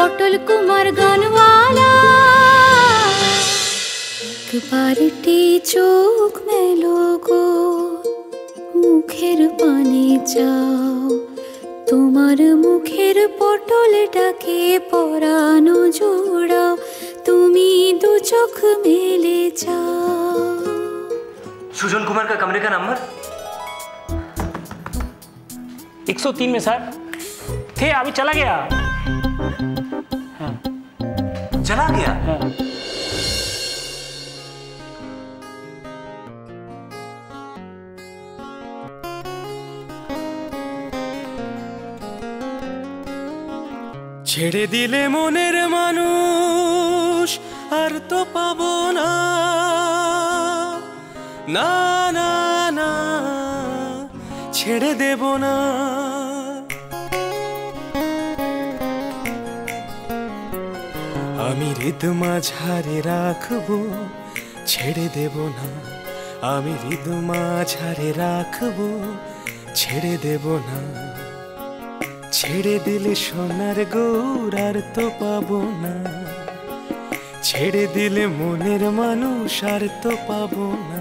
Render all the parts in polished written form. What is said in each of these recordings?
পটল কুমার গানওয়ালা। একবারটি চোখ মেলো গো, মুখের পানে চাও, তোমার মুখের পটলটাকে পরানো জোড়াও, তুমি দু চোখ মেলে চাও। सुजन कुमार का कमरे का नंबर 103 में सर थे, अभी चला गया। हाँ। चला गया? हाँ। ছেড়ে দিলে মনের মানুষ আর তো পাবো না, না না না ছেড়ে দেব না। আমি হৃদ মাঝারে রাখবো, ছেড়ে দেব না। আমি হৃদ মাঝারে রাখবো, ছেড়ে দেব না। ছেড়ে দিলে সোনার গৌর আর তো পাবো না, ছেড়ে দিলে মনের মানুষ আর তো পাবো না।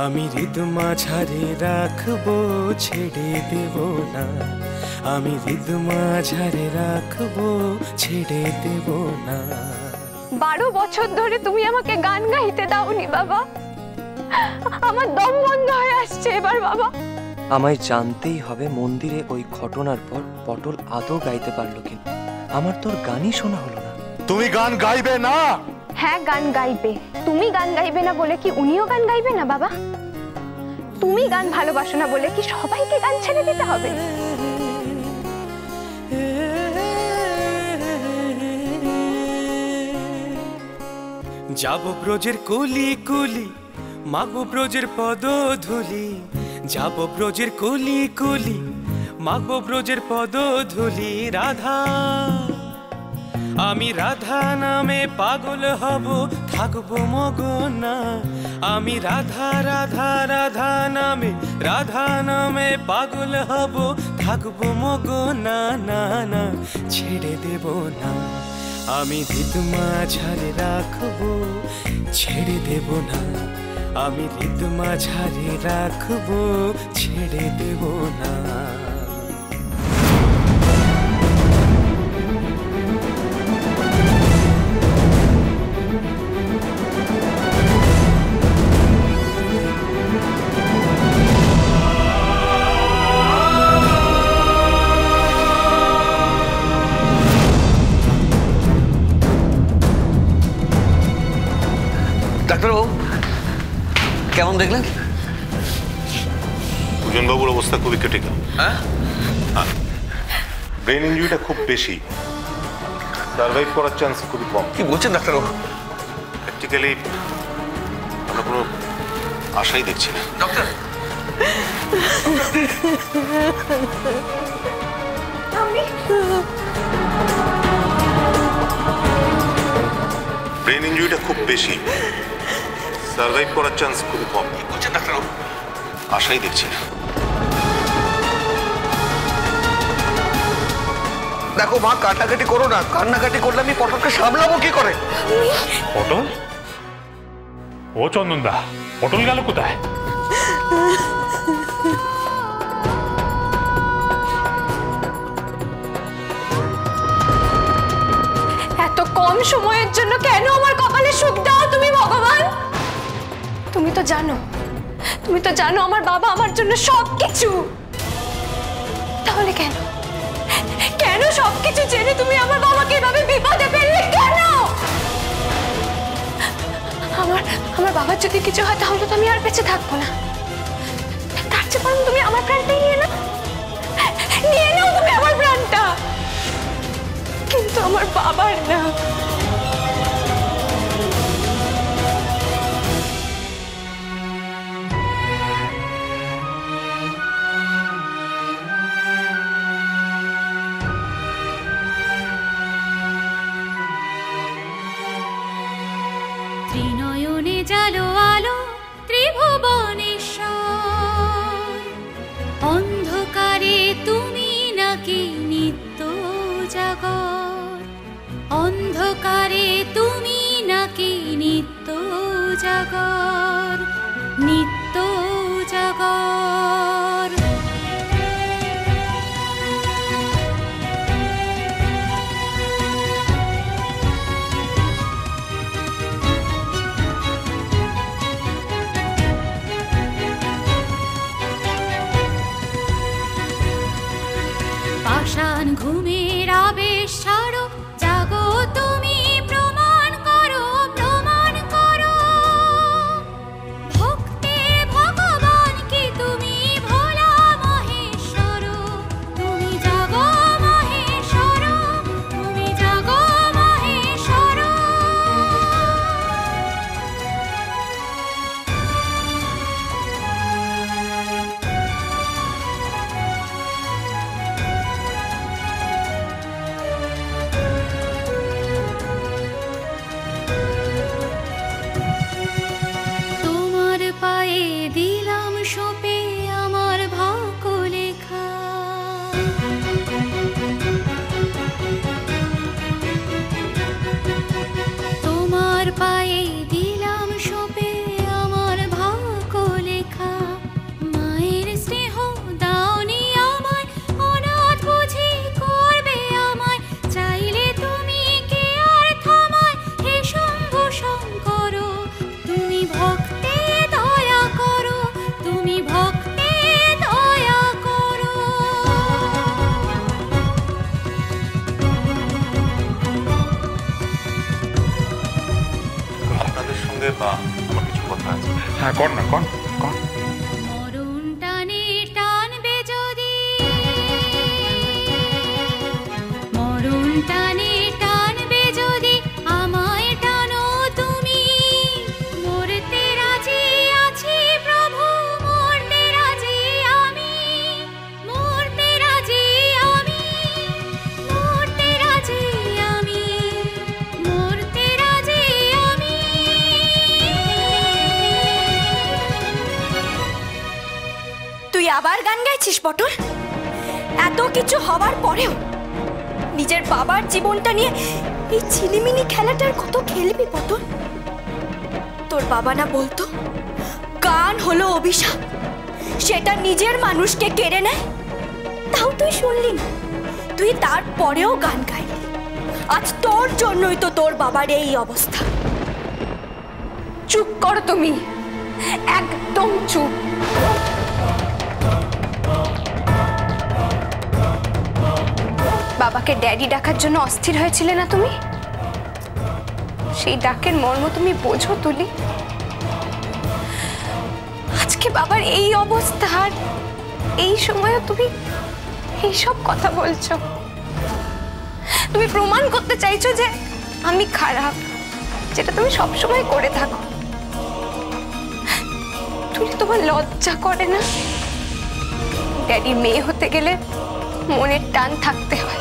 আমি হৃদ মাঝারে রাখবো, ছেড়ে দেব না। আমি হৃদ মাঝারে রাখবো, ছেড়ে দেব না। 12 বছর ধরে তুমি আমাকে গান গাইতে দাওনি বাবা, আমার দম বন্ধ হয়ে আসছে এবার বাবা। আমায় জানতেই হবে মন্দিরে ওই ঘটনার পর পটল আদৌ গাইতে পারলো কিনা। আমার তোর গানই শোনা হলো না। তুমি গান গাইবে না? হ্যাঁ গান গাইবে। তুমি গান গাইবে না বলে কি উনিও গান গাইবে না বাবা? তুমি গান ভালোবাসো না বলে কি সবাইকে গান ছেড়ে দিতে হবে? যাব ব্রজের কলি কলি, মাগো ব্রজের পদধূলি। যাব ব্রজের কলি কলি, মাগো ব্রজের পদধূলি। রাধা আমি রাধা নামে পাগল হব, থাকবো মগনা। আমি রাধা রাধা রাধা নামে পাগল হব, থাকবো মগনা। না না ছেড়ে দেব না। আমি হৃদ মাঝারে রাখবো, ছেড়ে দেব না। আমি হৃদ মাঝারে রাখবো, ছেড়ে দেব না। ডাক্তারবাবু কেমন দেখলেন? সুজন বাবুর অবস্থা খুবই ক্রিটিক্যাল। হ্যাঁ, ব্রেন ইনজুরিটা খুব বেশি, সার্ভাইভ করার চান্স খুবই কম। কি বলছেন ডাক্তারবাবু? প্র্যাকটিক্যালি আমরা কোনো আশাই দেখছি না। ডক্টর ব্রেন ইনজুরিটা খুব বেশি, সার্ভাইভ করার চান্স খুবই কম। কি বলছেন ডাক্তারবাবু? আশাই দেখছি না। দেখো মা, কাটাকাটি করো না। কান্নাকাটি করলে আমি পটলকে সামলাবো কি করে? পটল? ও চন্দনদা, পটল গেল কোথায়? এত কম সময়ের জন্য কেন আমার কপালে সুখ দাও তুমি ভগবান? তুমি তো জানো আমার বাবা আমার জন্য সবকিছু। তাহলে কেন কেন সবকিছু জেনে তুমি আমার বাবাকে এভাবে বিপদে ফেললে কেন? আমার বাবার যদি কিছু হয় তাহলে তো আমি আর বেঁচে থাকবো না। তার চেয়ে বরং তুমি আমার প্রাণটাই নিয়ে নাও তুমি আমার প্রাণটা, কিন্তু আমার বাবার না। ত্রিনয়নে জালো আলো ত্রিভুবনেশ্বর, অন্ধকারে তুমি নাকি নিত্য জাগর। অন্ধকারে তুমি নাকি নিত্য জাগর, নিত্য জাগর। পাষাণ ঘুমের আবেশ ছাড়ো, জাগো তুমি, প্রমাণ করো, প্রমাণ করো। ভক্তের ভগবান কি তুমি ভোলা মহেশ্বর, তুমি জাগো মহেশ্বর, তুমি জাগো মহেশ্বর। তোমার পায়ে দিলাম সঁপে আমার ভাগ্য লেখা, তোমার পায়ে দিলাম সঁপে আমার ভাগ্য লেখা। মায়ের স্নেহ দাওনি আমায়, অনাথ বুঝি করবে আমায়, চাইলে তুমি কে আর থামায়, হে শম্ভু শঙ্কর। তুমি ভক্তে দয়া করো, তুমি ভক্তে দয়া করো। আপনাদের সঙ্গে আমার কিছু কথা আছে। হ্যাঁ কর না, কর কর। মরণ টানে টানবে যদি, মরণ টানে টানবে যদি, আমায় টানো তুমি। মরতে রাজি আছি প্রভু, মরতে রাজি আমি, মরতে রাজি আমি, মরতে রাজি আমি, মরতে রাজি আমি। তুই আবার গান গাইছিস পটল? এত কিছু হওয়ার পরেও নিজের বাবার জীবনটা নিয়ে এই ছিলিমিনি খেলাটার কত খেলবি পটল? তোর বাবা না বলতো গান হলো অভিশাপ, সেটা নিজের মানুষকে কেড়ে নেয়। তাও তুই শুনলি না, তুই তারপরেও গান গাইলি। আজ তোর জন্যই তো তোর বাবার এই অবস্থা। চুপ করো তুমি, একদম চুপ। বাবাকে ড্যাডি ডাকার জন্য অস্থির হয়েছিলে না তুমি? সেই ডাকের মর্ম তুমি বোঝো তুলি? আজকে বাবার এই অবস্থা, আর এই সময়ও তুমি এইসব কথা বলছো। তুমি প্রমাণ করতে চাইছো যে আমি খারাপ, যেটা তুমি সবসময় করে থাকো। তুলি, তোমার লজ্জা করে না? ড্যাডির মেয়ে হতে গেলে মনের টান থাকতে হয়,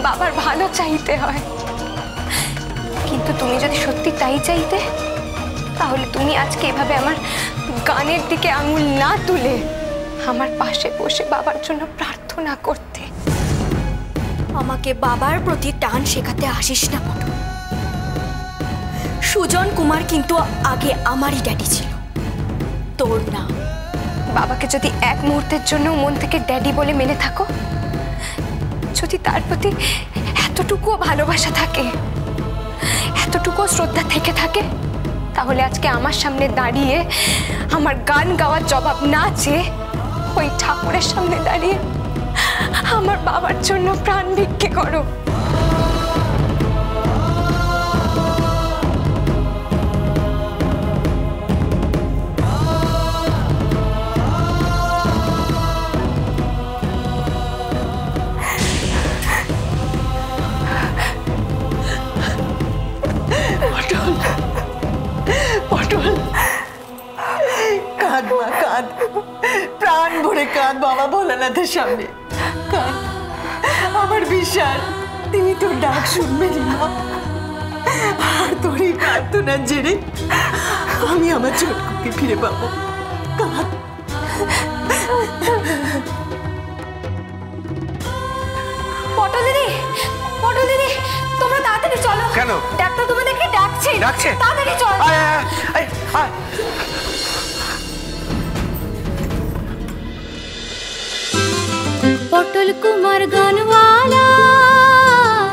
বাবার ভালো চাইতে হয়। কিন্তু তুমি যদি সত্যি তাই চাইতে, তাহলে তুমি আজকে এভাবে আমার গানের দিকে আঙুল না তুলে আমার পাশে বসে বাবার জন্য প্রার্থনা করতে। আমাকে বাবার প্রতি টান শেখাতে আসিস না পটল। সুজন কুমার কিন্তু আগে আমারই ড্যাডি ছিল, তোর না। বাবাকে যদি এক মুহূর্তের জন্য মন থেকে ড্যাডি বলে মেনে থাকো, যদি তার প্রতি এতটুকুও ভালোবাসা থাকে, এতটুকুও শ্রদ্ধা থেকে থাকে, তাহলে আজকে আমার সামনে দাঁড়িয়ে আমার গান গাওয়ার জবাব না চেয়ে ওই ঠাকুরের সামনে দাঁড়িয়ে আমার বাবার জন্য প্রাণ ভিক্ষে করো। কাঁদ মা, কাঁদ, প্রাণ ভরে কাঁদ বাবা ভোলানাথের সামনে কাঁদ। আমার বিশ্বাস তিনি তোর ডাক শুনবেন না, আর তোর এই প্রার্থনার জেরে আমি আমার ছোটকুকে ফিরে পাবো। কাঁদ। পটল দিদি, পটল দিদি, তোমরা কেন? ডাক্তার তোমাদেরকে ডাকছে। ডাকছে? তাড়াতাড়ি চল। আয় আয় আয় আয়। পটল কুমার গানওয়ালা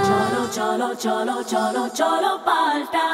চলো চলো চলো চলো চলো পাল্টা